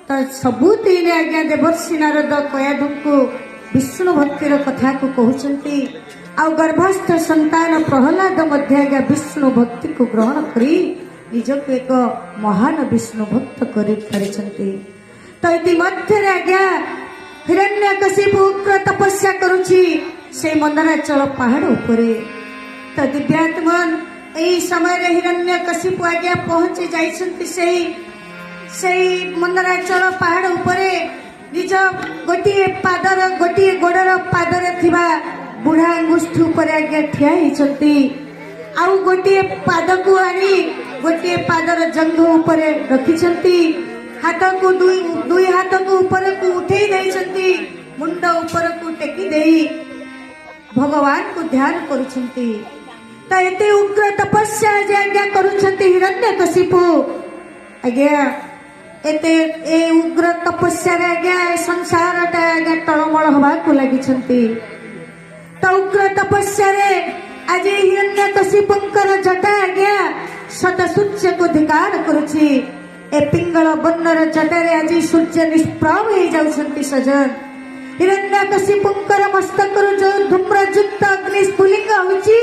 तो सबुतीन आज्ञा देवर्षि नारद कयाधु को विष्णु भक्तिर कथा को कहते आ गर्भस्थ संतान प्रहलाद मध्य आज्ञा विष्णु भक्ति को ग्रहण करी निजक एक महान विष्णु भक्त कर तो इतिमध्य आज्ञा हिरण्यकशिपु उग्र तपस्या करुछि से मंदराचल पहाड़ उपरे तो दिव्यात्मन यही समय हिरण्यकशिपु आज्ञा पहुंची जाइछन्ति सेही मंदराचल पहाड़ उपरे निज गोटे पादर गोटे गोड़र पादर थिबा बुढ़ा अंगुष्ठी उपरे आज्ञा ठिया होइछन्ति आउ गोटे पाद को आनी गोटे पादर जंघ उपरे रखिछन्ति हाथ को दुई हाथ को ऊपर को उठे देइछन्ति मुंड ऊपर को टेकी देई भगवान को ध्यान करुछन्ति तो एते उग्र तपस्या जे आज्ञा करुछन्ति हिरण्यकशिपु आज्ञा एते ए उग्र तपस्या रे आज्ञा संसार टा आज्ञा टळमळ हवा को लागिछन्ति तो उग्र तपस्या रे आज हिरण्यकशिपुंकर जटा आज्ञा शत सूर्य को धिकार करुछि ए पिंगल बन्नर जटारे आज सूर्य निष्प्रभ हो जाउछन्ति सजन हिरण्यकशिपुंकर मस्तक जो धूम्रयुक्त अग्नि स्फुलिंग होछि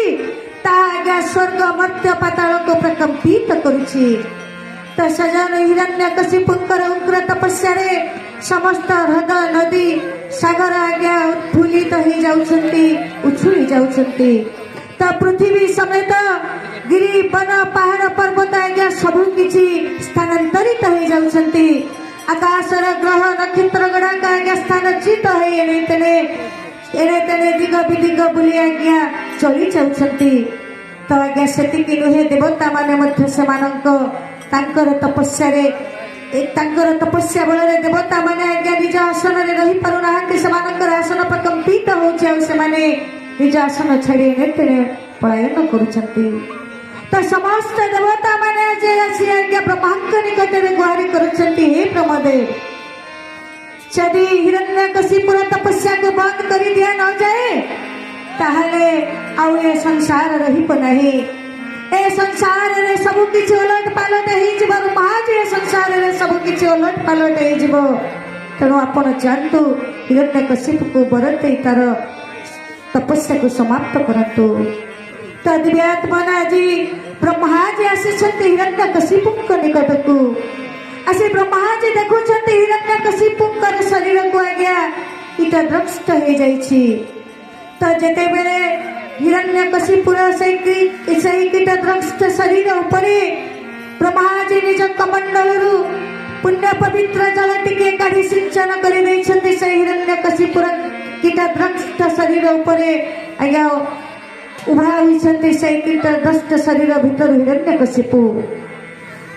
ता आज्ञा स्वर्ग मर्त्य पाताल को प्रकंपित करुछि तो सजन हिरण्यकशिपुंकर उग्र तपस्या रे समस्त हृद नदी सागर आज्ञा उत्फुल्लित हो जाउछन्ति उछुली जाउछन्ति तो पृथ्वी समेत गिरी वन पहाड़ पर्वत आज्ञा सबु किछि स्थानांतरित हो जाउछन्ति आकाशर ग्रह नक्षत्र गड़ाक आज्ञा स्थानच्युत हो एणे तेणे दिग विदिग बुली आज्ञा चली जाउछन्ति तो आज्ञा सेतिकी नुहे देवता माने मध्य सेमानंको तांकर तपस्या रे तांकर तपस्या बल रे देवता माने आज्ञा निज आसन रे रही पारु नाहांती सेमानंकर आसन प्रकंपित होछि आ सेमाने निज आसन छाड़ी एणे पलायन करुछन्ति तो समस्त देवता माने जे आसी आज्ञा ब्रह्मांक निकट रे गुहारी करुछन्ति हे ब्रह्मदेव यदि हिरण्यकशिपुर तपस्या को बंद कर दिया न जाए ताहले आउ ए संसार रही नाही ए संसार रे सब किछि उलट पालट हेइ जिवो महाज ए संसार रे सब किछि उलट पालट हेइ जिवो तेणु आपण जानतु हिरण्यकशिपु को बरते तार तपस्या को समाप्त करंतु तो दिव्यात्मन आज ब्रह्मा जी आसी हिरण्यकशिपुंक निकट को आसी ब्रह्मा जी देखुछन्ति हिरण्यकशिपुंकर शरीर को आज्ञा इटा भ्रष्ट हो जाइछि तो जेते बेले हिरण्यकशिपुर से कीटद्रष्ट शरीर उपरे ब्रह्मा जी निज कमंडलरु पुण्य पवित्र जल टिके काढी सिंचन करि दैछन्ति से हिरण्यकशिपुर कीटद्रष्ट शरीर उपरे आज्ञा उभा होइछन्ति से कीटद्रष्ट शरीर भितर हिरण्यकशिपु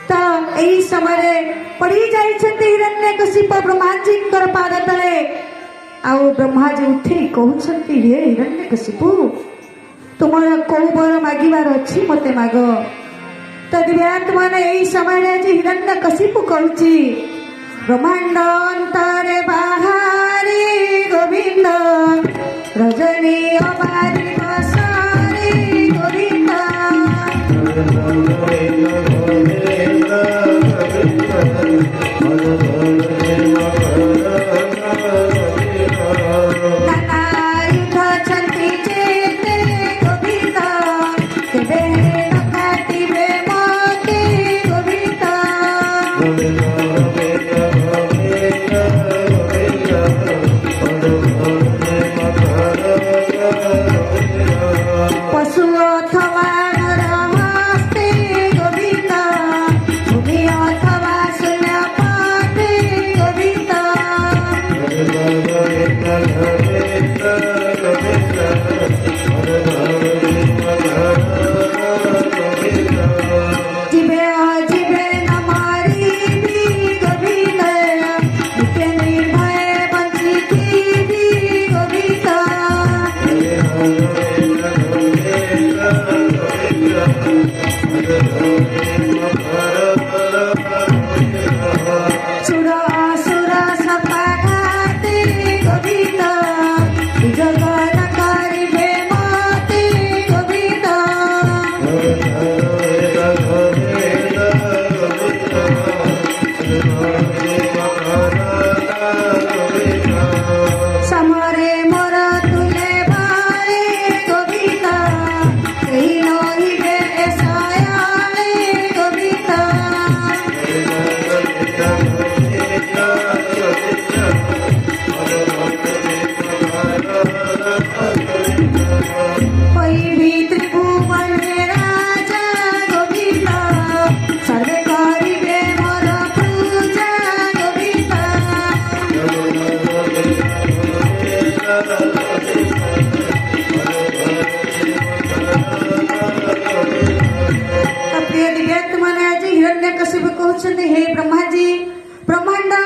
तो एही समय पड़ी जाइछन्ति हिरण्यकशिपु ब्रह्मा जी कर पाद तले आउ ब्रह्मा जी उठी कहउछन्ति हे हिरण्यकशिपु तुमर को बर मागिबार अछि मते माग तो दिव्यात्मा ने एही समय आज हिरण्यकशिपु कहउछि ब्रह्मांड अंतरे बाहरी गोविंद रजनी अबारी बसारी गोविंद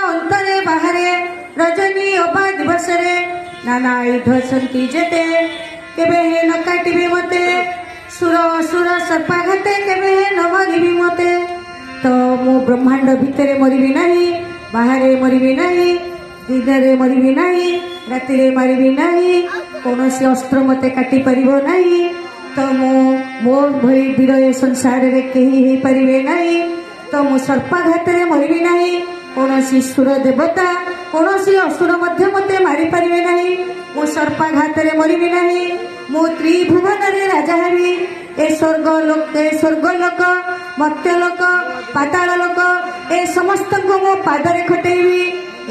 अंतरे बाहरे रजनी अबा दिवसरे नाना युद्ध सन्ति जेते केबे हे न काटिबे मते सुर असुर सर्पाघाते केबे हे न मरिबी मते तो मु ब्रह्मांड भितरे मरिबी नाही बाहरे मरिबी नाही दिनरे मरिबी नाही रातिरे मरिबी नाही कौनसी अस्त्र मते काटी परिबो नाही तो मो भली वीर ए संसार रे केही हे परिबे नाही तो मु सर्पाघात रे मरिबी नाही कौनसी सुर देवता कौनसी असुर मध्य मते मारी परिबे नाही मु सर्पाघात रे मरिबी नाही मु त्रिभुवन रे राजा हेबी ए स्वर्ग लोक मर्त्य लोक पाताल लोक ए समस्त को मो पादरे खटेबी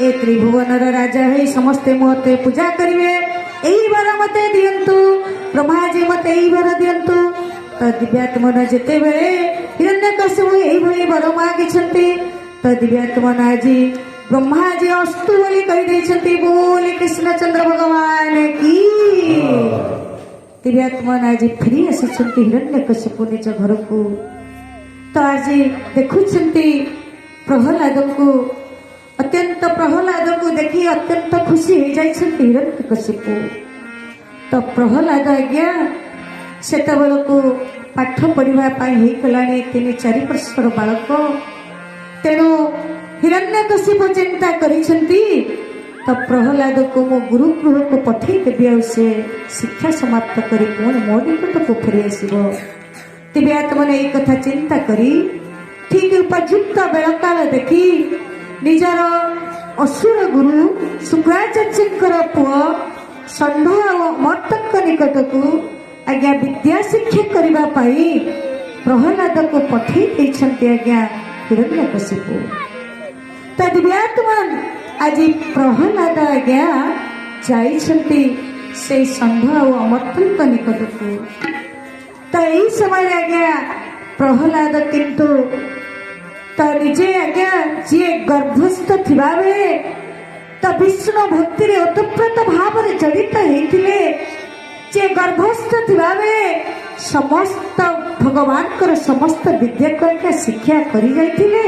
ए त्रिभुवन राजा है समस्ते मते पूजा करिवे एही वर मते दियंतु ब्रह्माजी मते एही वर दियंतु तो दिव्यात्मन जेते बेले हिरण्यकशिपु एही भली वर मागिछंती तो दिव्यात्मन आजी ब्रह्माजी अस्तु बोली कहि दैछंती बोली कृष्णचंद्र भगवान की दिव्यात्मन आजी फेरी आसिछंती हिरण्यकशिपु निज घर को तो आजी देखुछंती प्रहलाद को अत्यंत प्रहलाद को देखी अत्यंत खुशी हो जाइछंती हिरण्यकशिपु तो प्रहलाद आज्ञा सेत बेलू पाठ पढ़ा हो गलानी 3-4 वर्षर बालक तेणु हिरण्यकशिपु चिंता करिछंती तो प्रहलाद को मो गुरुगृह को पठे देवी आ से शिक्षा समाप्त करी पुणी मो निकट को फेरी आसब तेज आत्मने यही कथा चिंता करी ठीक उपयुक्त बेलकाल देखी निजर असुर गुरु शुक्राचार्यर पुओ षण्ढ और मर्तक निकट को आज्ञा विद्या शिक्षा करने प्रहलाद को पठे आज्ञा हिरण्यकशिपु तद्व्यात्मन आज प्रहलाद आज्ञा जाइछंती से षण्ढ और अमर्तक निकट को तो यही समय आज्ञा प्रहलाद किंतु तो निजे आज्ञा जी गर्भस्थ थिबा बेले तो विष्णु भक्ति रे ओतप्रोत भाव रे जड़ित होइतिले जे गर्भस्थ थिबा बेले समस्त भगवान कर समस्त विद्या का शिक्षा करी जाइतिले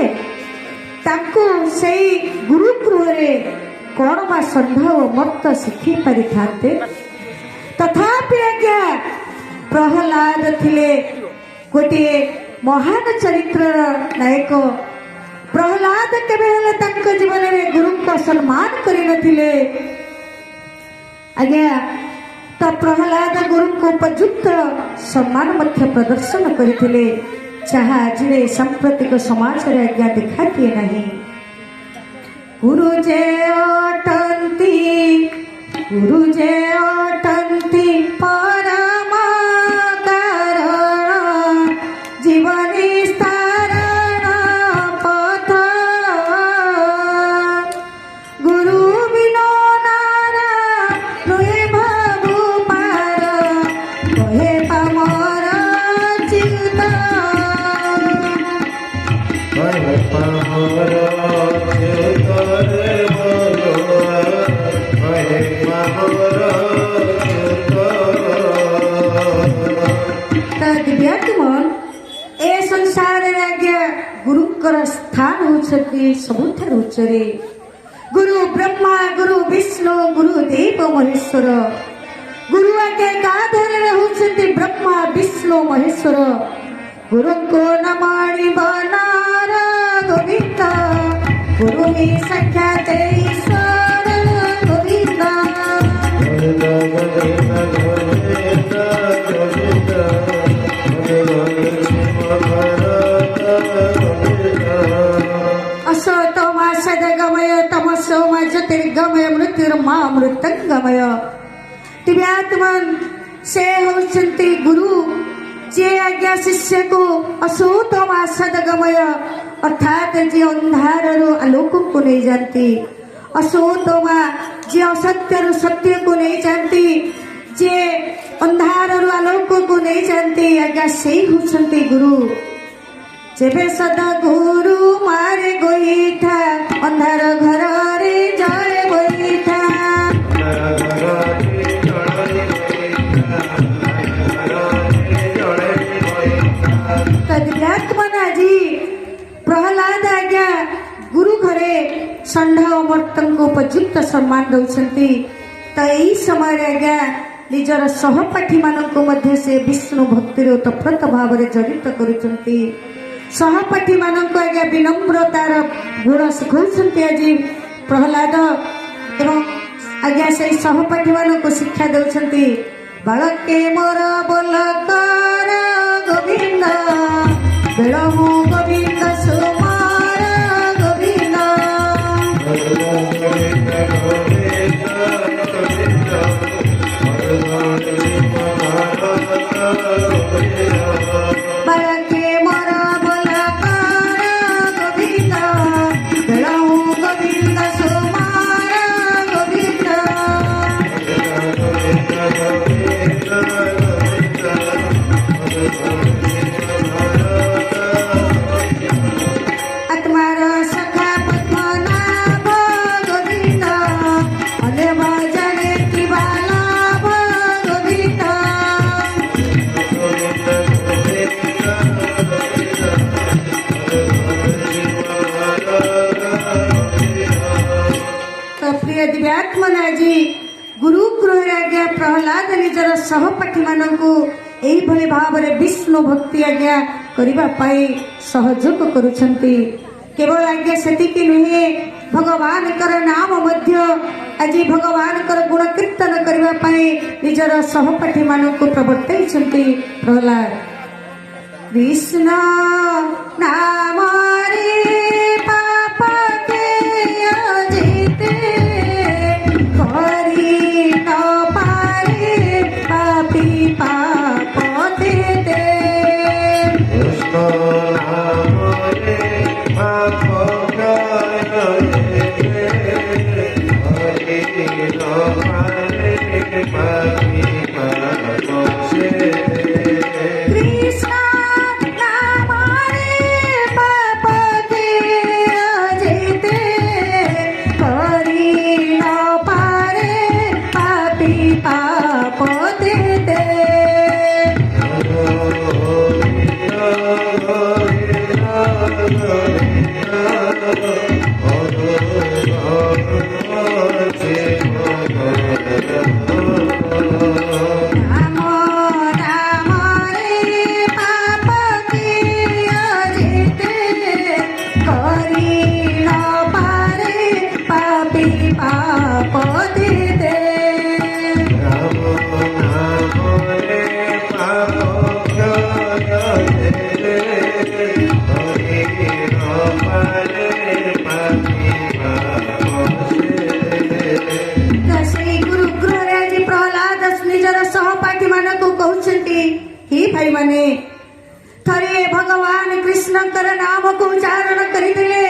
ताकू सेई गुरुगृह रे कोण बा षण्ढ और मर्त शिखी पारि थाते तथापि आज्ञा प्रहलाद थिले गोटे महान चरित्र नायक प्रहलाद केबे हेले तंक जीवन में गुरु को सम्मान करि नथिले आज्ञा तो प्रहलाद गुरु को उपयुक्त सम्मान मध्य प्रदर्शन करथिले जहाँ आज सांप्रतिक समाज रे आज्ञा दिखाती नहीं गुरु जे अटंती परम कारण जीवनी स्थारण पथ गुरु बिनो नारा रोहे भाबु पार कहे पामर चिंता कहे पामर ए संसार आज्ञा गुरुकर स्थान होती सबुठार उच्चरे गुरु ब्रह्मा गुरु विष्णु गुरु देव महेश्वर गुरु आज्ञा गाधर होती ब्रह्मा विष्णु महेश्वर गुरु को नमाणि बनार गोविंद गुरु ही साक्षात ईश्वर गोविंद असतो मा सदगमय तमसो मा ज्योतिर्गमय मृत्युर्मामृतंगमय दिव्यात्मन से होचंती गुरु जे आज्ञा शिष्य को असोत मा सदगमय अर्थात जे अंधार आलोक को नहीं जानती असोत मा जे असत्य सत्य को नहीं जानती जे अंधार आलोक को नहीं जानती आज्ञा से होचंती गुरु जेबे सदा गुरु मारे गोईठा अंधार घर रे जय गोईठा तद्व्यात्मन आजी प्रहलाद आज्ञा गुरु घरे षण्ढ श्रद्धा अमर्तन को उपयुक्त सम्मान दौरान तो यही समय आज्ञा निजर सहपाठी मानक मध्य से विष्णु भक्ति ओतप्रोत भाव में जड़ित करुछंती सहपाठी मानक आज्ञा विनम्रतार गुण शिखाउछंती आज प्रहलाद एवं आज्ञा से सहपाठी मानक शिक्षा दौरान बालके मोर बोलकर गोविंद बेलमु गोविंद सुमार गोविंद बालके मोर बोलकर गोविंद बेलमु गोविंद सुमार गोविंद आत्मार सखा पद्मनाभ गोविंद अले भजने किबालाभ गोविंद तो प्रिय दिव्यात्मना जी गुरु गृह आज्ञा प्रहलाद निजर सहपाठी मानकु एही भली भाव में विष्णु भक्ति आज्ञा करिबा पाई सहयोग करुछंती केवल आज्ञा सेतिकी नुहे भगवान कर नाम मध्य आज भगवान कर गुण कीर्तन करिबा पाई निजर सहपाठी मानकु प्रवर्तैछंती प्रहलाद कृष्ण नाम रे पाप के अजिते करी न पारे पापी पाप देते कृष्ण नाम रे पाप के अजिते करी न पारे पापी पाप देते राम राम रे पाप के अजिते करी न पारे पापी पाप देते श्री गुरु गृहराज प्रहलाद निजर सहपाठी मानक कहते हे भाई माने थरे भगवान कृष्णकर नाम को उच्चारण करिदेले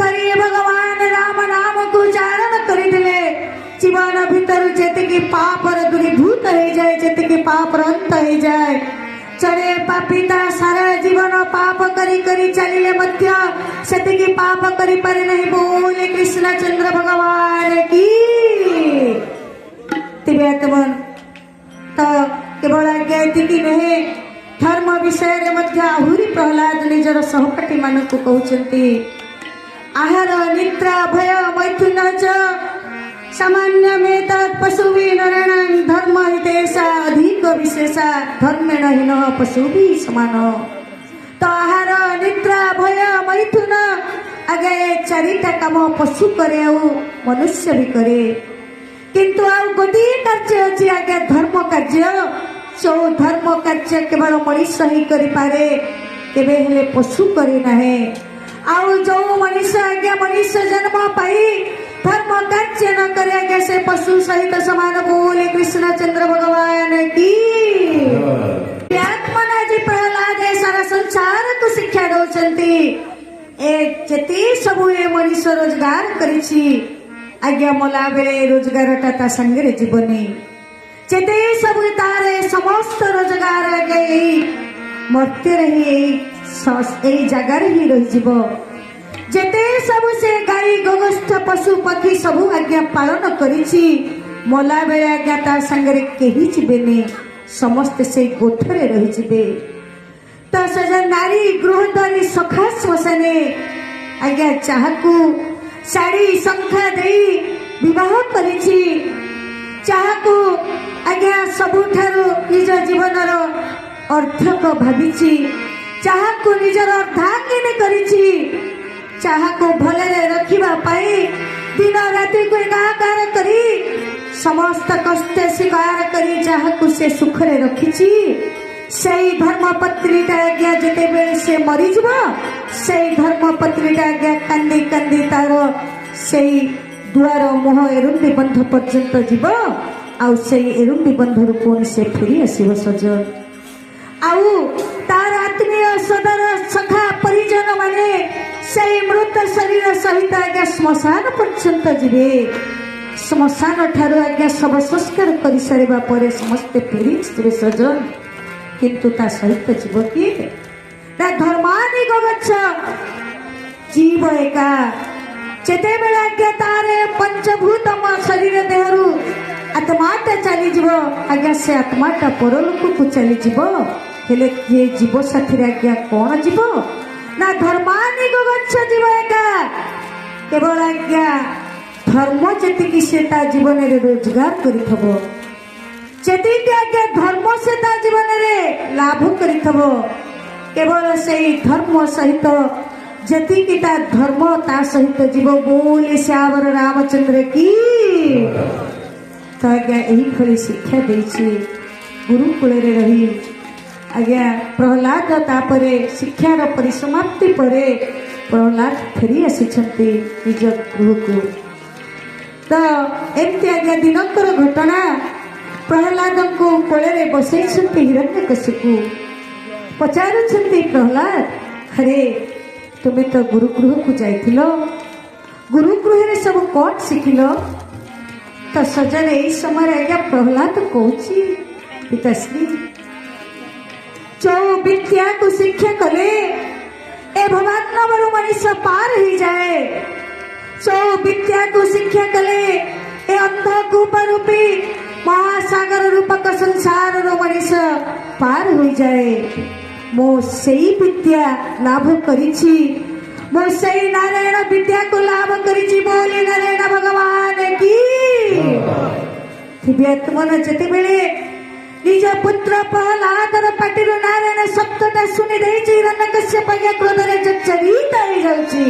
थरे भगवान राम नाम को उच्चारण करिदेले जीवन भीतर जेतिकी पापर दूरीभूत हो जाए जेतिकी पापर अंत हो जाए चले पापिता सारा जीवन पाप करी करी चलिले मध्य सेतिकी पाप करी पारे नहीं बोले कृष्णचंद्र भगवान की दिव्यात्मन तो केवल आज्ञा एतिकी नुहे धर्म विषय रे मध्य आहुरी प्रहलाद निजर सहपाठी मानक कहते आहार निद्रा भय मैथुन च सामान्य में पशुभी नराणां धर्म हितेशा अधिक विशेषा धर्मेण हीन पशु भी समान तो आहार निद्रा भय मैथुन आगे चारिटा काम पशु करे मनुष्य भी करे किंतु आउ गोटे कार्य अच्छी आगे धर्म कार्य जो धर्म कार्य केवल मनुष्य ही करि पारे केबे हेले पशु करे नाही आउ जो मनुष्य आगे मनुष्य जन्म पाई धर्म कार्य न करे आगे से पशु सहित समान बोले कृष्णचंद्र भगवान की आत्मना जी प्रहलाद सारा संसार को शिक्षा दौरान ए जेते सबु ए मनुष्य रोजगार करिछि आज्ञा मला बेले रोजगार ता संगे जीवनी जेते सब तारे समस्त रोजगार आगे मर्त्य रही जगार ही रही जीव जेते सब से गाई गोगस्थ पशु पक्षी सब आज्ञा पालन करिछि मला बेले आज्ञा ता संगे केही जीवेनी समस्त से गोठरे रही जीवे तो सजन नारी गृहद्वारी सखा श्मशाने आज्ञा चाहकु ଶାଢ଼ୀ ଶଙ୍ଖା ଦେଇ ବିବାହ କରିଛି, ଯାହାକୁ ଆଜ୍ଞା ସବୁଠାରୁ ନିଜ ଜୀବନର ଅର୍ଥକ ଭାବିଛି, ଯାହାକୁ ନିଜର ଅର୍ଦ୍ଧାଙ୍ଗିନୀ କରିଛି, ଯାହାକୁ ଭଲରେ ରଖିବା ପାଇଁ ଦିନ ରାତିକୁ ଏକାକାର କରି ସମସ୍ତ କଷ୍ଟ ସ୍ୱୀକାର କରି ଯାହାକୁ ସେ ସୁଖରେ ରଖିଛି, ସେଇ ଧର୍ମପତ୍ନୀଟା ଆଜ୍ଞା ଯେତେବେଳେ ସେ ମରିଯିବ, ସେଇ ଧର୍ମପତ୍ନୀଟା ଆଜ୍ଞା କାନ୍ଦି କାନ୍ଦି ତାର ସେଇ ଦୁଆର ମୁହଁ ଏରୁଣ୍ଡି ବନ୍ଧ ପର୍ଯ୍ୟନ୍ତ ଯିବ, ଆଉ ସେଇ ଏରୁଣ୍ଡି ବନ୍ଧରୁ ପୁଣି ସେ ଫେରି ଆସିବ ସଜନ। ଆଉ ତାର ଆତ୍ମୀୟ ସଦର ସଖା ପରିଜନ ମାନେ ସେଇ ମୃତ ଶରୀର ସହିତ ଆଜ୍ଞା ଶ୍ମଶାନ ପର୍ଯ୍ୟନ୍ତ ଯିବେ। ଶ୍ମଶାନ ଠାରୁ ଆଜ୍ଞା ଶବ ସଂସ୍କାର କରିସାରିବା ପରେ ସମସ୍ତେ ଫେରି ଆସିବେ ସଜନ। କିନ୍ତୁ ତା ସହିତ ଯିବ କିଏ? ନା ଧର୍ମାନିକ ଗଛ ଜୀବ ଏକା। ଯେତେବେଳେ ଆଜ୍ଞା ତାର ପଞ୍ଚଭୂତମ ଶରୀର ଦେହରୁ ଆତ୍ମାଟା ଚାଲିଯିବ, ଆଜ୍ଞା ସେ ଆତ୍ମାଟା ପରଲୋକକୁ ଚାଲିଯିବ। ହେଲେ କିଏ ଜୀବ ସାଥିରେ ଆଜ୍ଞା କଣ ଯିବ? ନା ଧର୍ମାନିକ ଗଛ ଯିବ ଏକା। କେବଳ ଆଜ୍ଞା ଧର୍ମ ଯେତିକି ସେ ତା ଜୀବନରେ ରୋଜଗାର କରିଥବ, ଯେତିକି ଆଜ୍ଞା ଧର୍ମ ସେ ତା ଜୀବନରେ ଲାଭ କରିଥବ, କେବଳ ସେଇ ଧର୍ମ ସହିତ ଯେତିକି ତା ଧର୍ମ ତା ସହିତ ଯିବ ବୋଲି ଶ୍ୟାମର ରାମଚନ୍ଦ୍ର କି ତ ଆଜ୍ଞା ଏହିଭଳି ଶିକ୍ଷା ଦେଇଛି। ଗୁରୁକୁଳରେ ରହି ଆଜ୍ଞା ପ୍ରହ୍ଲାଦ ତାପରେ ଶିକ୍ଷାର ପରିସମାପ୍ତି ପରେ ପ୍ରହ୍ଲାଦ ଫେରି ଆସିଛନ୍ତି ନିଜ ଗୃହକୁ। ତ ଏମିତି ଆଜ୍ଞା ଦିନକର ଘଟଣା। ପ୍ରହ୍ଲାଦଙ୍କୁ କୋଳରେ ବସେଇଛନ୍ତି ହିରଣ୍ୟକଶିପୁ। ପଚାରୁଛନ୍ତି ପ୍ରହ୍ଲାଦ, ଆରେ ତୁମେ ତ ଗୁରୁଗୃହକୁ ଯାଇଥିଲ, ଗୁରୁଗୃହରେ ସବୁ କଣ ଶିଖିଲ? ତ ସଜନ ଏଇ ସମୟରେ ଆଜ୍ଞା ପ୍ରହ୍ଲାଦ କହୁଛି, ପିତାଶ୍ରୀ ଯୋଉ ବିଦ୍ୟାକୁ ଶିକ୍ଷା କଲେ ଏ ଭବାନବରୁ ମଣିଷ ପାର ହେଇଯାଏ, ଯୋଉ ବିଦ୍ୟାକୁ ଶିକ୍ଷା କଲେ ଏ ଅନ୍ଧକୂପ ରୂପୀ ମହାସାଗର ରୂପକ ସଂସାରର ମଣିଷ ପାର ହୋଇଯାଏ, ମୁଁ ସେଇ ବିଦ୍ୟା ଲାଭ କରିଛି। ମୁଁ ସେଇ ନାରାୟଣ ବିଦ୍ୟାକୁ ଲାଭ କରିଛି ବୋଲି ନାରାୟଣ ଭଗବାନ କି ଦିବ୍ୟାତ୍ମନ ଯେତେବେଳେ ନିଜ ପୁତ୍ର ପ୍ରହ୍ଲାଦର ପାଟିରୁ ନାରାୟଣ ଶବ୍ଦଟା ଶୁଣି ଦେଇଛି, ହିରଣ୍ୟକଶ୍ୟପ ଆଜ୍ଞା କ୍ରୋଧରେ ଜର୍ଜରିତ ହେଇଯାଉଛି।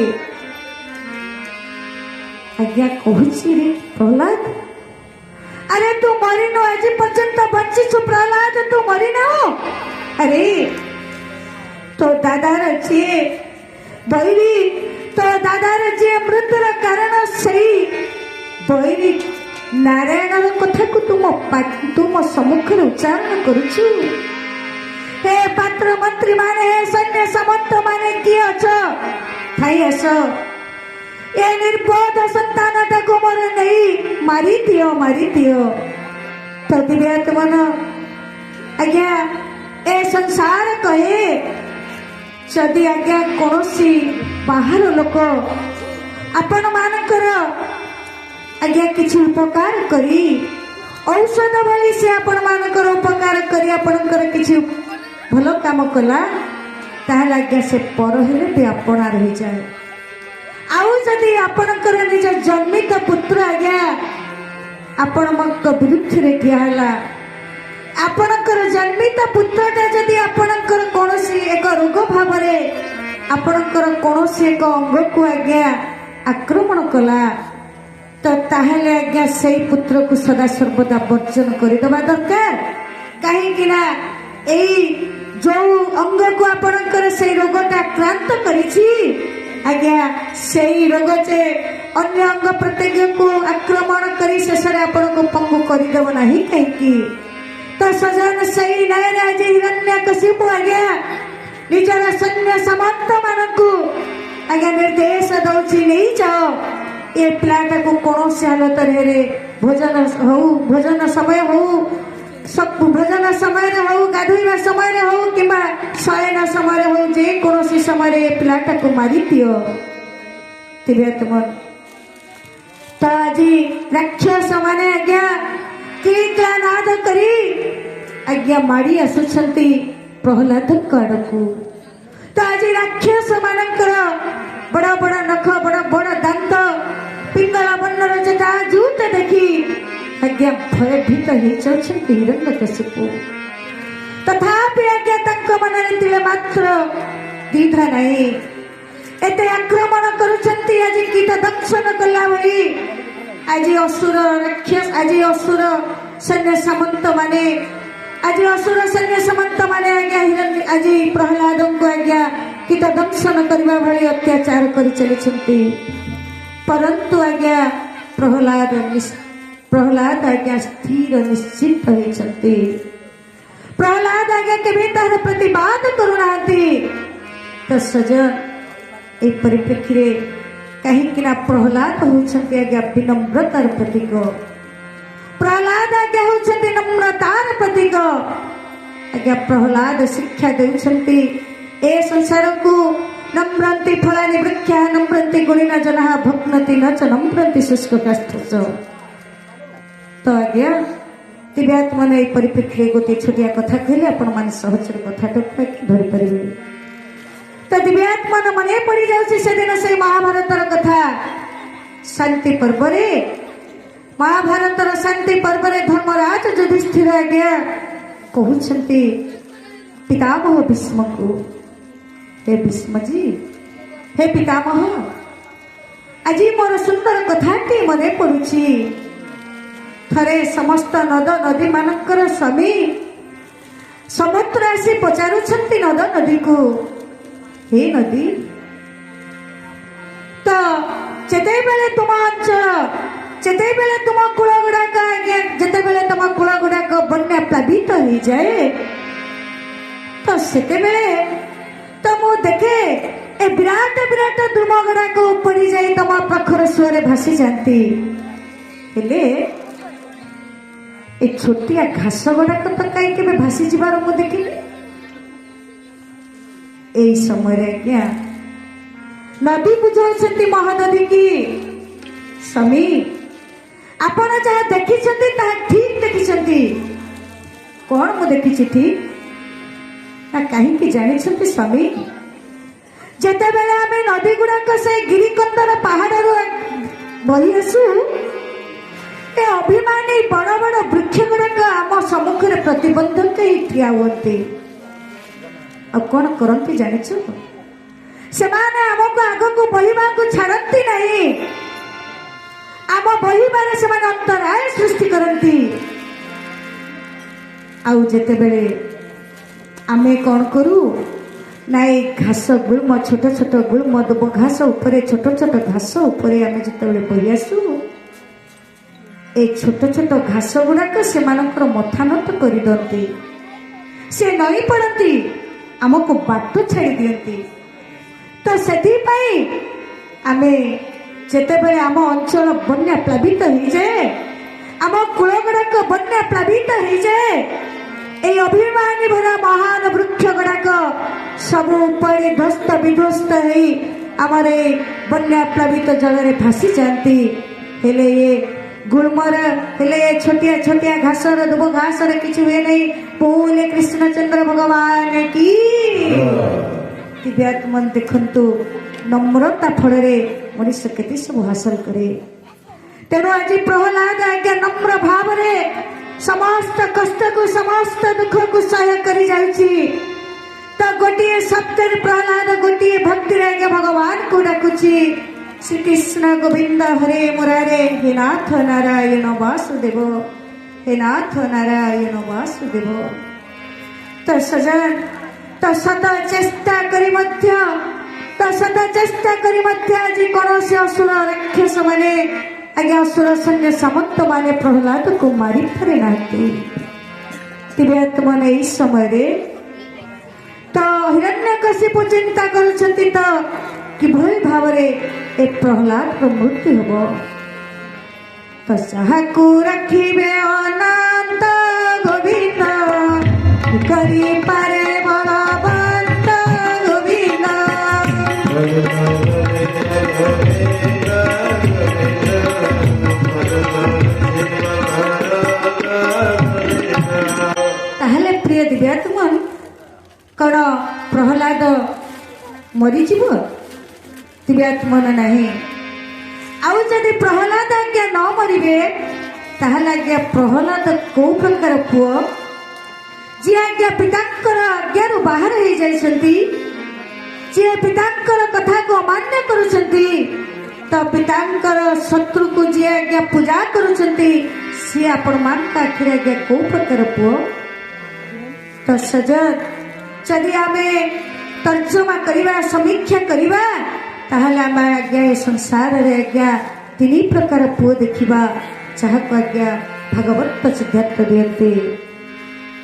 ଆଜ୍ଞା କହୁଛି, ରେ ପ୍ରହ୍ଲାଦ, ଆରେ ତୁ ମରିନୁ, ଆଜି ପର୍ଯ୍ୟନ୍ତ ବଞ୍ଚିଛୁ ପ୍ରହ୍ଲାଦ, ତୁ ମରିନାହୁ। ଆରେ ତୋ ଦାଦାର ଯିଏ ବୈରୀ, ତୋ ଦାଦାର ଯିଏ ମୃତ୍ୟୁର କାରଣ, ସେଇ ବୈରୀ ନାରାୟଣର କଥାକୁ ତୁମ ସମ୍ମୁଖରେ ଉଚ୍ଚାରଣ କରୁଛୁ। ହେ ପାତ୍ର ମନ୍ତ୍ରୀ ମାନେ, ହେ ସୈନ୍ୟ ସାମନ୍ତ ମାନେ, କିଏ ଅଛ? ଥାଇ ଆସ, ଏ ନିର୍ବୋଧ ସନ୍ତାନଟାକୁ ମୋର ନେଇ ମାରିଦିଅ, ମାରିଦିଅ। ତ ଦିବ୍ୟାତ୍ମନ ଆଜ୍ଞା ଏ ସଂସାର କହେ, ଯଦି ଆଜ୍ଞା କୌଣସି ବାହାର ଲୋକ ଆପଣ ମାନଙ୍କର ଆଜ୍ଞା କିଛି ଉପକାର କରି, ଔଷଧ ଭଳି ସେ ଆପଣ ମାନଙ୍କର ଉପକାର କରି ଆପଣଙ୍କର କିଛି ଭଲ କାମ କଲା, ତାହେଲେ ଆଜ୍ଞା ସେ ପର ହେଲେ ବି ଆପଣାର ହେଇଯାଏ। ଆଉ ଯଦି ଆପଣଙ୍କର ନିଜ ଜନ୍ମିତ ପୁତ୍ର ଆଜ୍ଞା ଆପଣଙ୍କ ବିରୁଦ୍ଧରେ ଠିଆ ହେଲା, ଆପଣଙ୍କର ଜନ୍ମିତ ପୁତ୍ରଟା ଯଦି ଆପଣଙ୍କର କୌଣସି ଏକ ରୋଗ ଭାବରେ ଆପଣଙ୍କର କୌଣସି ଏକ ଅଙ୍ଗକୁ ଆଜ୍ଞା ଆକ୍ରମଣ କଲା, ତ ତାହେଲେ ଆଜ୍ଞା ସେଇ ପୁତ୍ରକୁ ସଦାସର୍ବଦା ବର୍ଜନ କରିଦେବା ଦରକାର। କାହିଁକି ନା ଏଇ ଯୋଉ ଅଙ୍ଗକୁ ଆପଣଙ୍କର ସେଇ ରୋଗଟା ଆକ୍ରାନ୍ତ କରିଛି, ଆଜ୍ଞା ସେଇ ରୋଗ ଯେ ଅନ୍ୟ ଅଙ୍ଗ ପ୍ରତ୍ୟେକକୁ ଆକ୍ରମଣ କରି ଶେଷରେ ଆପଣଙ୍କୁ ପଙ୍ଗୁ କରିଦେବ ନାହିଁ କାହିଁକି? ତ ସଜନ ସେଇ ନ୍ୟାୟରେ ଆଜି ହିରଣ୍ୟକଶିପୁ ଆଜ୍ଞା ନିଜର ସୈନ୍ୟ ସାମନ୍ତ ମାନଙ୍କୁ ଆଜ୍ଞା ନିର୍ଦ୍ଦେଶ ଦଉଛି, ନେଇଯାଅ ଏ ପିଲାଟାକୁ କୌଣସି ହାଲତରେ ଭୋଜନ ହଉ, ଭୋଜନ ସମୟ ହଉ, ଭୋଜନ ସମୟରେ ହଉ, ଗାଧୋଇବା ସମୟରେ ହଉ କିମ୍ବା ଶୟନ ସମୟରେ ହଉ, ଯେ କୌଣସି ସମୟରେ ଏ ପିଲାଟାକୁ ମାରିଦିଅ। ଦିବ୍ୟାତ୍ମନ ତ ଆଜି ରାକ୍ଷସ ମାନେ ଆଜ୍ଞା କିଳନାଦ କରି ଆଜ୍ଞା ମାଡ଼ି ଆସୁଛନ୍ତି ପ୍ରହ୍ଲାଦଙ୍କ ଆଡକୁ। ତ ଆଜି ରାକ୍ଷସ ମାନଙ୍କର ବଡ ବଡ ନଖ, ବଡ ବଡ ଦାନ୍ତ देखी आज्ञा भयभीत हो जाउछन्ति हिरण्यकशिपु। तथापि आज्ञा तांको मनरे तिले मात्र द्विधा नहीं, एते आक्रमण करुछन्ति आज कीट दंशन कला भली। आज असुर राक्षस, आज असुर सैन्य सामंत माने, आज असुर सैन्य सामंत माने आज्ञा हिरण्य आज प्रहलाद को आज्ञा कीट दंशन करबा भली अत्याचार करि चलिछन्ति। परंतु आज्ञा प्रहलाद आज्ञा स्थिर निश्चित होइछन्ति। प्रहलाद आज्ञा केबे तार प्रतिवाद करुनाहांती। तो सजन ए परिप्रेक्षी कहीं प्रहलाद होउछन्ति आज्ञा विनम्रतार प्रतीक। प्रहलाद आज्ञा होउछन्ति नम्रतार प्रतीक। आज्ञा प्रहलाद शिक्षा देउछन्ति ए संसार को नम्रन्ति फलानि वृक्षा नम्रन्ति गुणिना जनाः भक्नति न च नम्रन्ति शुष्क काष्ठच। तो आज्ञा दिव्यात्मा ने परिप्रेक्षी गोटे छोटिया कथा कहले आपण माने सहज कथा धरि परिबे। तो दिव्यात्मा मन पड़ जाऊँ से दिन से महाभारतर कथा शांति पर्व रे महाभारतर शांति पर्व रे धर्मराज युधिष्ठिर आज्ञा कहउछन्ति पितामह भीष्म को, हे भीष्म जी, हे पितामह आज मोर सुंदर कथाटी मन पड़ुछि। थरे समस्त नद नदी मानकर स्वामी समुद्र आसी पचारुछन्ति नद नदी को, हे नदी तो जेते बेले तुम अंचल जेते बेले तुम कूल गुड़ाक आज्ञा जेते बेले तुम कूल गुड़ाक बन्या प्लावित हो जाए तो सेते बेले तो मु देखे ए विराट विराट द्रुम गुड़ाक उपड़ी जाए तुम प्रखर सुअरे भासी जाती। हेले ए छोटिया घास गुड़ाक तो कहीं केबे भासी जिबार मु देखिली। এই সময় আজ্ঞা নদী বুঝাউଛନ୍ତି মহানদী কি স্বামী ଆପଣ ଯାହା ଦେଖିଛନ୍ତି ତାହା ଠିକ ଦେଖିଛନ୍ତି। କଣ ମୁଁ ଦେଖିଛି ଠିକ ନା କାହିଁକି ଜାଣିଛନ୍ତି ସ୍ୱାମୀ? ଯେତେବେଳେ ଆମେ ନଦୀ ଗୁଡାକ ସେ ଗିରିକନ୍ଦର ପାହାଡରୁ ବହି ଆସୁ ଏ ଅଭିମାନୀ ବଡ ବଡ ବୃକ୍ଷ ଗୁଡାକ ଆମ ସମ୍ମୁଖରେ ପ୍ରତିବନ୍ଧକ ହେଇ ଠିଆ ହୁଅନ୍ତି। ଆଉ କଣ କରନ୍ତି ଜାଣିଛ? ସେମାନେ ଆମକୁ ଆଗକୁ ବହିବାକୁ ଛାଡନ୍ତି ନାହିଁ। ଆମ ବହିବାରେ ସେମାନେ ଅନ୍ତରାୟ ସୃଷ୍ଟି କରନ୍ତି। ଆଉ ଯେତେବେଳେ ଆମେ କଣ କରୁ ନା ଏ ଘାସ ଗୁଳ୍ମ ଛୋଟ ଛୋଟ ଗୁଳ୍ମ ଦୁବ ଘାସ ଉପରେ ଛୋଟ ଛୋଟ ଘାସ ଉପରେ ଆମେ ଯେତେବେଳେ ବହି ଆସୁ ଏ ଛୋଟ ଛୋଟ ଘାସ ଗୁଡାକ ସେମାନଙ୍କର ମଥା ନତ କରିଦିଅନ୍ତି। ସେ ନଈ ପଡନ୍ତି, ଆମକୁ ବାଟ ଛାଡ଼ି ଦିଅନ୍ତି। ତ ସେଥିପାଇଁ ଆମେ ଯେତେବେଳେ ଆମ ଅଞ୍ଚଳ ବନ୍ୟା ପ୍ଲାବିତ ହେଇଯାଏ, ଆମ କୂଳ ଗୁଡାକ ବନ୍ୟା ପ୍ଲାବିତ ହେଇଯାଏ, এই ଅଭିମାନୀ ଭରା ମହାନ ବୃକ୍ଷ ଗୁଡାକ ସବୁ ଉପରେ ଧ୍ୱସ୍ତ ବିଧ୍ୱସ୍ତ ହେଇ ଆମର ଏ ବନ୍ୟା ପ୍ଲାବିତ ଜଳରେ ଭାସି ଯାଆନ୍ତି। ହେଲେ ଏ गुलमर हेले छोटिया छोटिया घासर दुब घासर किछु हुए नहीं। बोले कृष्णचंद्र भगवान की दिव्यात्मन देखंतु नम्रता फल मनुष्य केते सब हासिल करे। तेणु आज प्रहलाद आज्ञा नम्र भाव रे समस्त कष्ट को समस्त दुख को सह्य करी जाउची। तो गोटिए शब्द प्रहलाद गोटिए भक्ति रे आज्ञा भगवान को डाकुची, श्री कृष्ण गोविंद हरे मुरारे, हे नाथ नारायण वासुदेव, हे नाथ नारायण वासुदेव। तो सजन तो सत चेष्टा करी मध्य आज कौन से असुर राक्षस माने आज्ञा असुर सैन्य सामंत माने प्रहलाद को मारी पारे नाहांती। दिव्यात्मने इस समय तो हिरण्यकशिपु चिंता करुछंती तो किभली भाव रे ए प्रहलाद मृत्यु हब। तो जहाकू रखिबे अनंत गोविंद करी पारे बलवंत गोविंद। ताहले प्रिय दिव्यात्मन कौन प्रहलाद मरीजीव? दिव्यात्मन नहीं। आउ जदि प्रहलाद आज्ञा न मरिबे ତାହେଲେ ଆଜ୍ଞା ପ୍ରହ୍ଲାଦ କୋଉ ପ୍ରକାର ପୁଅ ଯିଏ ଆଜ୍ଞା ପିତାଙ୍କର ଆଜ୍ଞାରୁ ବାହାର ହେଇଯାଇଛନ୍ତି, ଯିଏ ପିତାଙ୍କର କଥାକୁ ଅମାନ୍ୟ କରୁଛନ୍ତି, ତ ପିତାଙ୍କର ଶତ୍ରୁକୁ ଯିଏ ଆଜ୍ଞା ପୂଜା କରୁଛନ୍ତି, ସିଏ ଆପଣ ମାନଙ୍କ ଆଖିରେ ଆଜ୍ଞା କୋଉ ପ୍ରକାର ପୁଅ? ତ ସଜଦ ଯଦି ଆମେ ତର୍ଜମା କରିବା, ସମୀକ୍ଷା କରିବା, ତାହେଲେ ଆମେ ଆଜ୍ଞା ଏ ସଂସାରରେ ଆଜ୍ଞା ତିନି ପ୍ରକାର ପୁଅ ଦେଖିବା, ଯାହାକୁ ଆଜ୍ଞା ଭାଗବତ ସିଦ୍ଧାନ୍ତ ଦିଅନ୍ତି।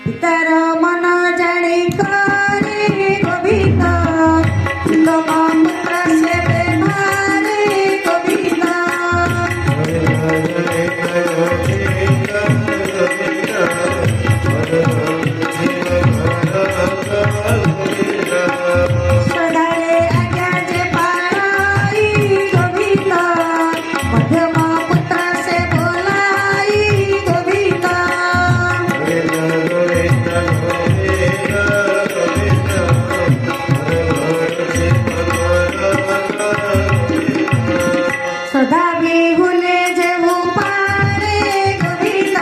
ପିତାର ମନ ଜାଣି କରେ ଗୋବିନ୍ଦ, ତମ ପୁତ୍ର ସେବେ ମାରେ ଗୋବିନ୍ଦ। ସଦାରେ ଆଜ୍ଞା ଯେ ପାଇ ଗୋବିନ୍ଦ, ମଧ୍ୟମ ପୁତ୍ର ସେ ବୋଲାଇ ଗୋବିନ୍ଦ। ସଦା ବିହୁନେ ଯେହୁ ପାରେ ଗୋବିନ୍ଦ,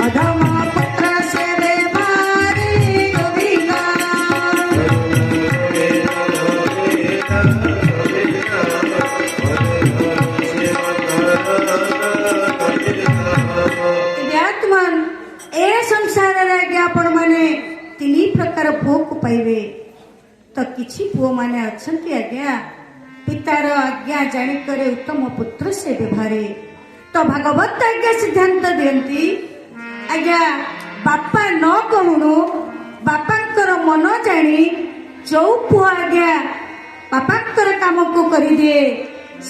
ଅଧମ ପୁତ୍ର ସେବେ ମାରେ ଗୋବିନ୍ଦ। ଆତ୍ମନ ଏ ସଂସାରରେ ଆଜ୍ଞା ଆପଣ ମାନେ ତିନି ପ୍ରକାର ପୁଅକୁ ପାଇବେ। ତ କିଛି ପୁଅ ମାନେ ଅଛନ୍ତି ଆଜ୍ଞା ପିତାର ଆଜ୍ଞା ଜାଣିକରେ ଉତ୍ତମ ପୁତ୍ର ସେ ବ୍ୟବହାରେ। ତ ଭାଗବତ ଆଜ୍ଞା ସିଦ୍ଧାନ୍ତ ଦିଅନ୍ତି ଆଜ୍ଞା ବାପା ନ କହୁଣୁ ବାପାଙ୍କର ମନ ଜାଣି ଯୋଉ ପୁଅ ଆଜ୍ଞା ବାପାଙ୍କର କାମକୁ କରିଦିଏ,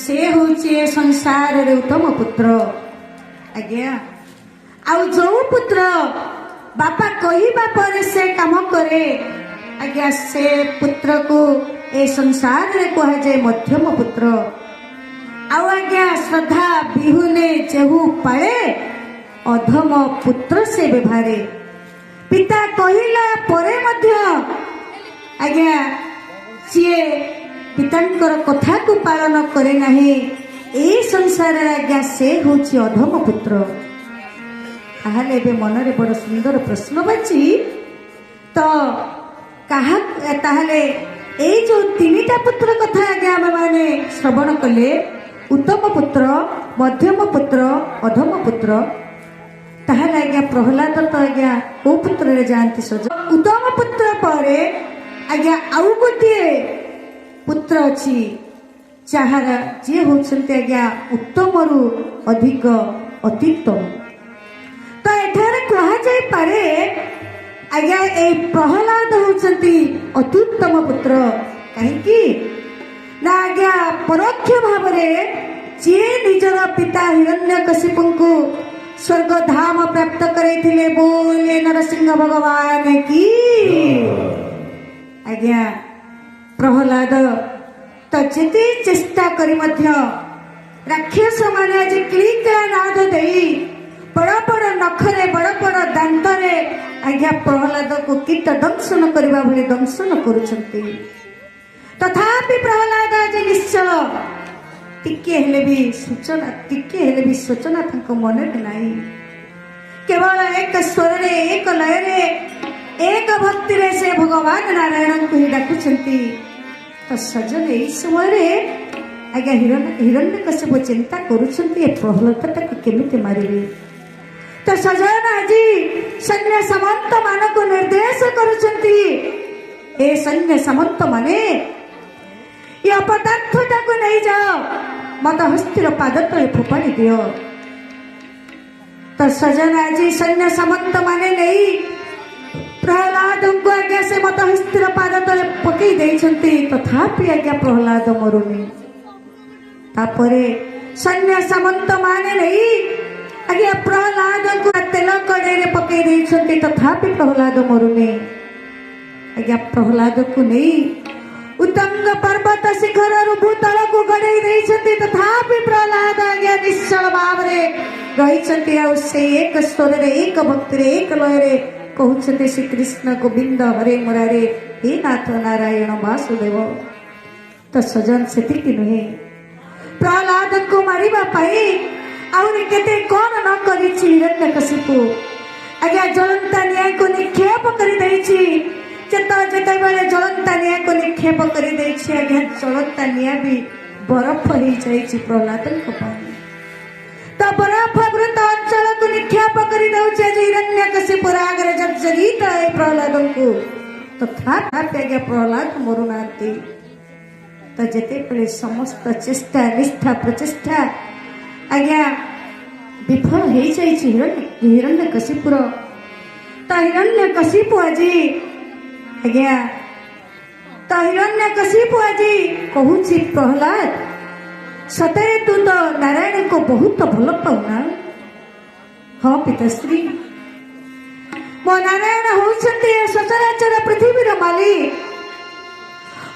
ସେ ହଉଛି ଏ ସଂସାରରେ ଉତ୍ତମ ପୁତ୍ର ଆଜ୍ଞା। ଆଉ ଯୋଉ ପୁତ୍ର ବାପା କହିବା ପରେ ସେ କାମ କରେ ଆଜ୍ଞା, ସେ ପୁତ୍ରକୁ ଏ ସଂସାରରେ କୁହାଯାଏ ମଧ୍ୟମ ପୁତ୍ର। ଆଉ ଆଜ୍ଞା ଶ୍ରଦ୍ଧା ବିହୁନେ ଯେହୁ ପାଳେ, ଅଧମ ପୁତ୍ର ସେ ବ୍ୟବହାରେ। ପିତା କହିଲା ପରେ ମଧ୍ୟ ଆଜ୍ଞା ସିଏ ପିତାଙ୍କର କଥାକୁ ପାଳନ କରେ ନାହିଁ, ଏଇ ସଂସାରରେ ଆଜ୍ଞା ସେ ହଉଛି ଅଧମ ପୁତ୍ର। ତାହେଲେ ଏବେ ମନରେ ବଡ ସୁନ୍ଦର ପ୍ରଶ୍ନ ବାଚି, ତ କାହା ତାହେଲେ ଏଇ ଯୋଉ ତିନିଟା ପୁତ୍ର କଥା ଆଜ୍ଞା ଆମେ ମାନେ ଶ୍ରବଣ କଲେ, ଉତ୍ତମ ପୁତ୍ର, ମଧ୍ୟମ ପୁତ୍ର, ଅଧମ ପୁତ୍ର, ତାହେଲେ ଆଜ୍ଞା ପ୍ରହ୍ଲାଦ ତ ଆଜ୍ଞା କୋଉ ପୁତ୍ରରେ ଯାଆନ୍ତି? ସଜ ଉତ୍ତମ ପୁତ୍ର ପରେ ଆଜ୍ଞା ଆଉ ଗୋଟିଏ ପୁତ୍ର ଅଛି, ଯାହାର ଯିଏ ହଉଛନ୍ତି ଆଜ୍ଞା ଉତ୍ତମରୁ ଅଧିକ ଅତିଉତ୍ତମ। ତ ଏଠାରେ କୁହାଯାଇପାରେ ଆଜ୍ଞା ଏଇ ପ୍ରହ୍ଲାଦ ହଉଛନ୍ତି ଅତ୍ୟୁତ୍ତମ ପୁତ୍ର। କାହିଁକି ନା ଆଜ୍ଞା ପରୋକ୍ଷ ଭାବରେ ଯିଏ ନିଜର ପିତା ହିରଣ୍ୟକଶିପୁଙ୍କୁ ସ୍ୱର୍ଗ ଧାମ ପ୍ରାପ୍ତ କରାଇଥିଲେ, ବୋଲେ ନରସିଂହ ଭଗବାନ କି ଆଜ୍ଞା ପ୍ରହ୍ଲାଦ ତ ଯେତେ ଚେଷ୍ଟା କରି ମଧ୍ୟ ରାକ୍ଷସ ମାନେ ଆଜି କ୍ଲିକା ନାଦ ଦେଇ ବଡ ବଡ ନଖରେ ବଡ ବଡ ଦାନ୍ତରେ ଆଜ୍ଞା ପ୍ରହ୍ଲାଦକୁ କୀଟ ଦଂଶନ କରିବା ଭଳି ଦଂଶନ କରୁଛନ୍ତି। ତଥାପି ପ୍ରହ୍ଲାଦ ଆଜି ନିଶ୍ଚଳ, ଟିକେ ହେଲେ ବି ସୂଚନା ତାଙ୍କ ମନରେ ନାହିଁ। କେବଳ ଏକ ସ୍ୱରରେ, ଏକ ଲୟରେ, ଏକ ଭକ୍ତିରେ ସେ ଭଗବାନ ନାରାୟଣଙ୍କୁ ହିଁ ଡାକୁଛନ୍ତି। ତ ସଜନ ଏଇ ସମୟରେ ଆଜ୍ଞା ହିରଣ୍ୟକଶ୍ୟପ ଚିନ୍ତା କରୁଛନ୍ତି ଏ ପ୍ରହ୍ଲାଦଟାକୁ କେମିତି ମାରିବେ। ତ ସଜନ ଆଜି ସୈନ୍ୟ ସାମନ୍ତ ମାନଙ୍କୁ ନିର୍ଦ୍ଦେଶ କରୁଛନ୍ତି, ଏ ସୈନ୍ୟ ସାମନ୍ତ ମାନେ ଏ ଅପଦାର୍ଥଟାକୁ ନେଇଯାଅ, ମତ ହସ୍ତିର ପାଦ ତଳେ ଫୋପାଡ଼ି ଦିଅ। ତ ସଜନ ଆଜି ସୈନ୍ୟ ସାମନ୍ତ ମାନେ ନେଇ ପ୍ରହ୍ଲାଦଙ୍କୁ ଆଜ୍ଞା ସେ ମତ ହସ୍ତିର ପାଦ ତଳେ ପକେଇ ଦେଇଛନ୍ତି, ତଥାପି ଆଜ୍ଞା ପ୍ରହ୍ଲାଦ ମରୁନି। ତାପରେ ସୈନ୍ୟ ସାମନ୍ତ ମାନେ ନେଇ ଆଜ୍ଞା ପ୍ରହ୍ଲାଦଙ୍କୁ ତେଲ କଡ଼େଇରେ ପକେଇ ଦେଇଛନ୍ତି, ତଥାପି ପ୍ରହ୍ଲାଦ ମରୁନି। ଆଜ୍ଞା ପ୍ରହ୍ଲାଦକୁ ନେଇ ଉତ୍ତଙ୍ଗ ପର୍ବତ ଶିଖରରୁ ଭୂତଳକୁ ଗଡ଼େଇ ଦେଇଛନ୍ତି, ତଥାପି ପ୍ରହ୍ଲାଦ ଆଜ୍ଞା ନିଶ୍ଚଳ ଭାବରେ ରହିଛନ୍ତି। ଆଉ ସେଇ ଏକ ସ୍ୱରରେ, ଏକ ଭକ୍ତିରେ, ଏକ ଲୟରେ କହୁଛନ୍ତି ଶ୍ରୀକୃଷ୍ଣ ଗୋବିନ୍ଦ ହରେ ମୁରାରେ, ହେ ନାଥ ନାରାୟଣ ବାସୁଦେବ। ତ ସଜନ ସେତିକି ନୁହେଁ, ପ୍ରହ୍ଲାଦଙ୍କୁ ମାରିବା ପାଇଁ आउरी केते कौन न करिछि हिरण्यकशिपु आज्ञा ज्वलंता निआं को निक्षेप करि दैछि जेते बेले ज्वलंता निआं को निक्षेप करि दैछि आज्ञा ज्वलंता निआं भी बरफ हो जाइछि प्रहलाद को पानी तो बरफ वृत अंचल को निक्षेप करि दउछि हिरण्यकशिपु रागरे जर्जरित है प्रहलाद को तथापि आज्ञा प्रहलाद मरुनांती तो जेते बेले समस्त चेष्टा निष्ठा प्रचेष्टा आज्ञा विफल हो जाइछि हिरण्यकशिपुर तो हिरण्यकशिपु आजी आज्ञा तो हिरण्यकशिपु आजी कहूछि प्रहलाद सतरे तू तो नारायण को बहुत भल पाऊना हाँ पिताश्री मो नारायण होउछन्ति सचराचर पृथ्वीर मालिक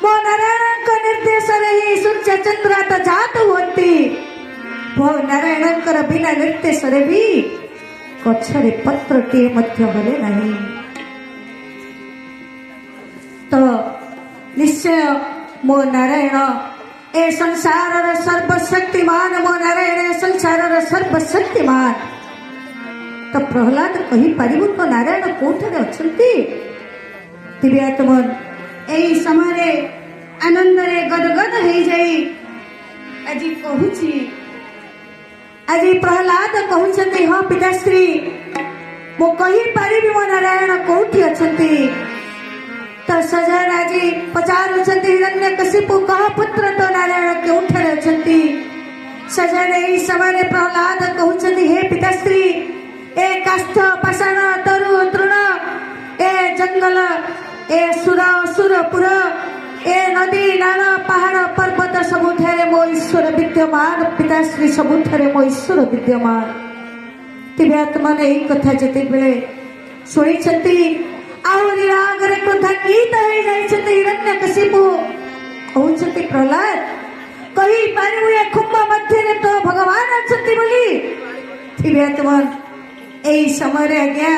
मो नारायण का निर्देश ही सूर्य चंद्र तो जात होती मो नारायण बिना निर्देश भी गछरे पत्र टे मध्य हले नहीं तो निश्चय मो नारायण ए संसार सर्वशक्तिमान मो नारायण संसार सर्वशक्तिमान तो प्रहलाद कही पारिबु तो नारायण कोठरे अछंती दिव्यात्मन एई समय आनंद रे गदगद हो जाई আজি कहूची আজি प्रहलाद कहउछंती हाँ पिताश्री मो कही पारिबि मो नारायण कोठी अछंती तो सजन आज पचारुछंती हिरण्यकशिपु कह पुत्र तो नारायण केउठरे अछंती सजन एई समय प्रहलाद कहउछंती हे पिताश्री ए काष्ठ पाषाण तरु तृण ए जंगल ए सुर सुरपुर ए नदी नाल पहाड़ पर्वत सबुठारे मो ईश्वर विद्यमान पिताश्री सबुठारे मो ईश्वर विद्यमान दिव्यात्मन एई कथा जेते बेले शुणी आहुरी रागरे क्रोधान्वित हो जाइछन्ति हिरण्यकशिपु कहउछन्ति प्रहलाद कही पारिबु ए कुंभ मध्य तो भगवान अछन्ति बोली दिव्यात्मन एई समय आज्ञा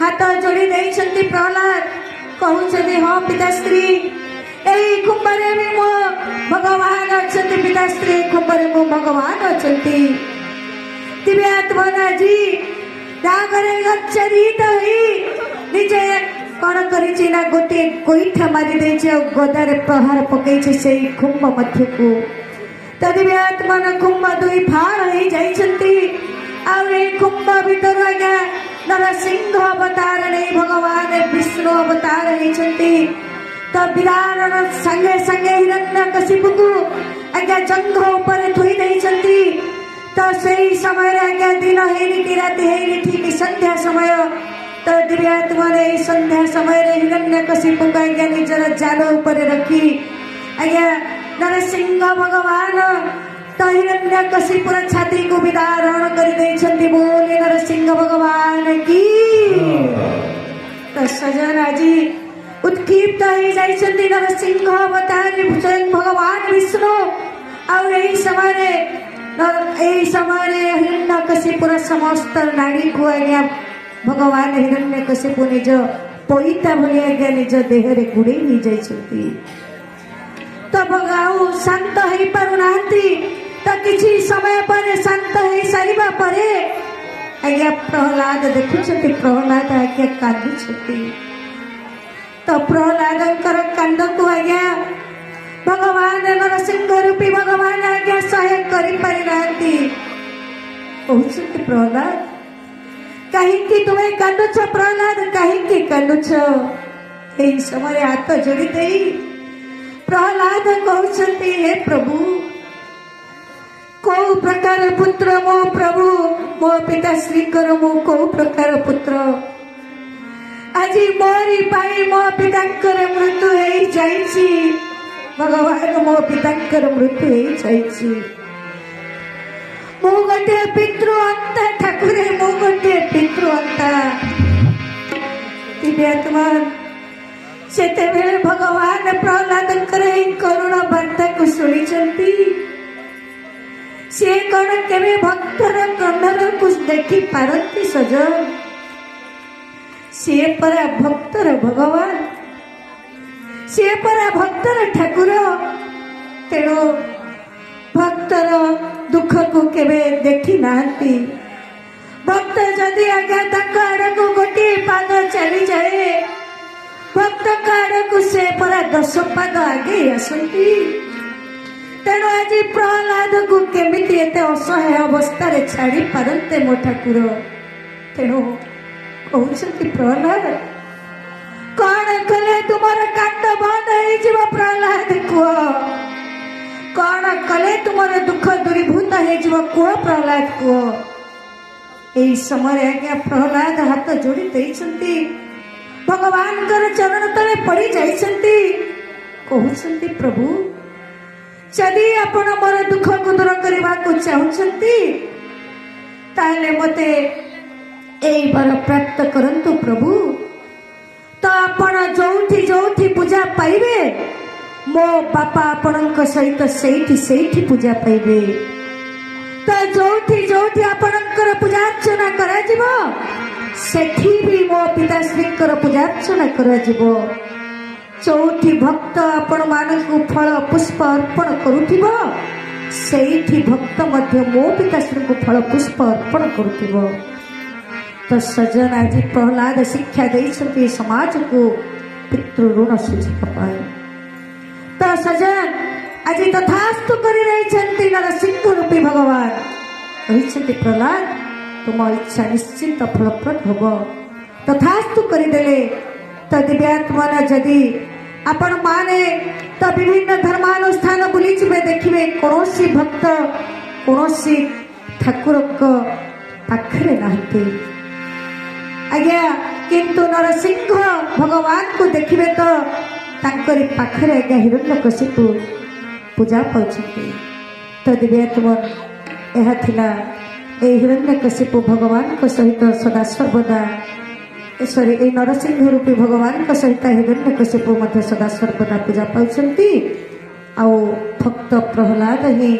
हाथ जोड़ी देइछन्ति प्रहलाद कहउछन्ति हाँ पिताश्री एई कुंभरे भी मो भगवान अछन्ति पिताश्री कुंभरे मो भगवान अछन्ति दिव्यात्मन जी रागरे गच्छरित होई निजे कौन करिछि ना गोटे गोईठा मारी देछि और गदारे प्रहार पकैछि सेई कुंभ मध्य को तदिव्यात्मन कुंभ दुई फाड़ हो जाइछन्ति और ए कुंभ भीतर आज्ञा नरसिंह अवतार नहीं भगवान विष्णु अवतार होइछन्ति तो विरारण संगे संगे हिरण्यकशिपु को आज्ञा जंघ ऊपर थोई देइछन्ति तो सेई समय आज्ञा दिन हेरी कि राति हेरी ठीक संध्या समय तो दिव्यात्मन संध्या समय हिरण्यकशिपु को आज्ञा निजर जाल ऊपर रखी आज्ञा नरसिंह भगवान तो हिरण्यकशिपुर छाती को विदारण कर देइछन्ति बोले नरसिंह भगवान की तो सजन आज उत्क्षिप्त हो जाइछन्ति नरसिंह अवतार स्वयं भगवान विष्णु और यही समय हिरण्यकशिपुर समस्त नाड़ी को आज्ञा भगवान हिरण्यकशिपु निज पैता भली आज्ञा निज देह रे गुड़े नहीं जाइछन्ति तो भगाऊ शांत हो पारु नाहंती तो किछि समय पर शांत हो सारिबा परे आज्ञा प्रहलाद देखुछन्ति प्रहलाद आज्ञा कांदुछन्ति तो प्रहलादंकर कांद को आज्ञा भगवान नरसिंह रूपी भगवान आज्ञा सहाय करि पारि नाहंती कहउछन्ति प्रहलाद कहीं तुम्हें कांदुछ प्रहलाद कहीं कांदुछ एई समय हाथ जोड़ी देई प्रहलाद कहउछन्ति हे प्रभु को प्रकार पुत्र मो प्रभु मो पिताश्री कर मो को प्रकार पुत्र आज मोरी पाई मो पितांकर मृत्यु हो जाइछि भगवान मो पितांकर मृत्यु हो जाइछि मो गोटे पितृ अंता ठाकुरे मो गोटे पितृ अंता दिव्यात्मन सेते बेले भगवान प्रहलादंकर करुण वार्ता को शुणी सी कौन केवे भक्तर क्रंदन को देखी पारती सजन सी परा भक्तर भगवान सी परा भक्तर ठाकुर तेणु भक्तर दुख को केवे देखी नाहंती भक्त जदि आज्ञा तक आड़कू गोटे पाद चली जाए भक्त आड़कू से परा 10 पाद आगे आसती तेणु आज प्रहलाद को केमिति एते असहाय अवस्था रे छाड़ी पारंते मो ठाकुर तेणु कहउछंती प्रहलाद कौन कले तुमर कांड बंद हो जीव प्रहलाद कुह कौन कले तुमर दुख दूरीभूत हो जीव कुह प्रहलाद कुह एई समय आज्ञा प्रहलाद हाथ जोड़ी देइछंती भगवान कर चरण तले पड़ी जाइछंती कहउछंती प्रभु जदि आपण मोर दुख को दूर करने को चाहते ताले मते एई वर प्राप्त करंतु प्रभु तो आपण जोठी जोठी पूजा पाइबे मो बापा आपणक सहित सेठी पूजा पाइबे तो जोठी जोठी आपणकर पूजा अर्चना करा जिवो सेठी भी मो पिताश्रीकर पूजा अर्चना करा जिवो चौथी भक्त आपण मानकु फल पुष्प अर्पण करुथिबो सेठी भक्त मध्य मो पिताश्री को फल पुष्प अर्पण करुथिबो तो सजन आज प्रहलाद शिक्षा देइछंती समाज को पितृ ऋण सूचक पाए तो सजन आज तथास्तु करि रहिछंती नरसिंह रूपी भगवान कहिछंती प्रहलाद तुम इच्छा निश्चित फलप्रद हबो तथास्तु करिदेले तो दिव्यात्मा जदि आपण माने तो विभिन्न धर्मानुष्ठान बुली जिबे देखिबे कोनोसी भक्त कोनोसी ठाकुर को पाखरे नाहते आज्ञा किंतु नरसिंह भगवान को देखिबे तो तांकरी पाखरे आज्ञा हिरण्यकशिपु पूजा पाउछंती तो दिव्यात्मा एहा थिला ए हिरण्यकशिपु भगवान को सहित सदा सर्वदा सॉरी ए नरसिंह रूपी भगवान का सहित हिरण्यकशिपु मध्य सदा सर्वदा पूजा पाउछंती आउ भक्त प्रहलाद ही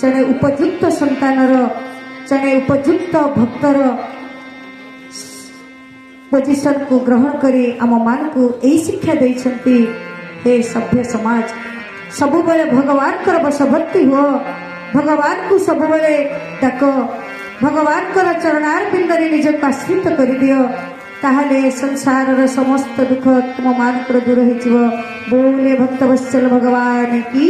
जने उपयुक्त संतानर जने उपयुक्त भक्तर पोजिशन को ग्रहण करी आम मान को यही शिक्षा देइछंती हे सभ्य समाज सबुबले भगवान कर बशवर्ती हो भगवान को सबुबले डाक भगवान कर चरणार बिंदरे निज को आश्रित कर दियो ताहले संसार समस्त दुख तुम मान दूर हो बोले भक्त वत्सल भगवान की